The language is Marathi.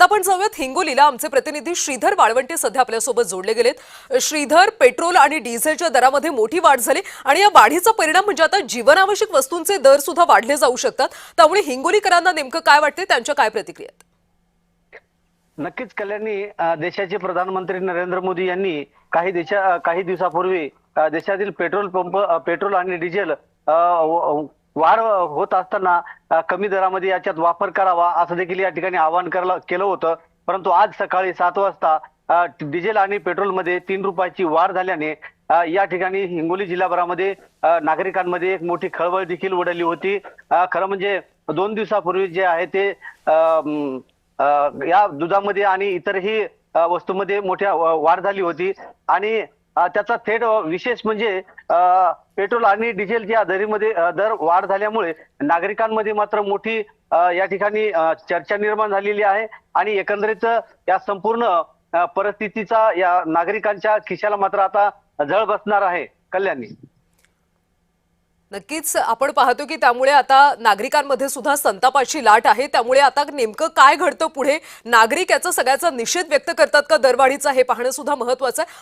आपण जाऊयात हिंगोलीला. आमचे प्रतिनिधी श्रीधर वाळवंटे सध्या आपल्यासोबत जोडले गेलेत. श्रीधर, पेट्रोल आणि डिझेलच्या दरामध्ये मोठी वाढ झाली आणि या वाढीचा परिणाम म्हणजे आता जीवनावश्यक वस्तूंचे दर सुद्धा वाढले जाऊ शकतात. त्यामुळे हिंगोलीकरांना नेमकं काय वाटते, त्यांच्या काय प्रतिक्रिया आहेत? नक्कीच कल्याणी, देशाचे प्रधानमंत्री नरेंद्र मोदी यांनी काही दिवसापूर्वी देशातील पेट्रोल आणि डिझेल वाढ होत असताना कमी दरामध्ये याच्यात वापर करावा असं देखील या ठिकाणी आवाहन केलं होतं. परंतु आज सकाळी 7 वाजता डिझेल आणि पेट्रोलमध्ये 3 रुपयाची वाढ झाल्याने या ठिकाणी हिंगोली जिल्हाभरामध्ये नागरिकांमध्ये एक मोठी खळबळ देखील उडाली होती. खरं म्हणजे 2 दिवसापूर्वी जे आहे ते या दुधामध्ये आणि इतरही वस्तूंमध्ये मोठ्या वाढ झाली होती आणि त्याचा थेट विशेष म्हणजे पेट्रोल आणि डिझेलच्या दर वाढ झाल्यामुळे नागरिकांमध्ये मात्र मोठी या ठिकाणी चर्चा निर्माण झालेली आहे आणि एकंदरीत या संपूर्ण परिस्थितीचा या नागरिकांच्या खिशाला मात्र आता झळ बसणार आहे. कल्याणी, नक्कीच आपण पाहतो की त्यामुळे आता नागरिकांमध्ये सुद्धा संतापाची लाट आहे. त्यामुळे आता नेमकं काय घडतं पुढे, नागरिक याचा सगळ्याचा निषेध व्यक्त करतात का दरवाढीचा, हे पाहणं सुद्धा महत्त्वाचं आहे.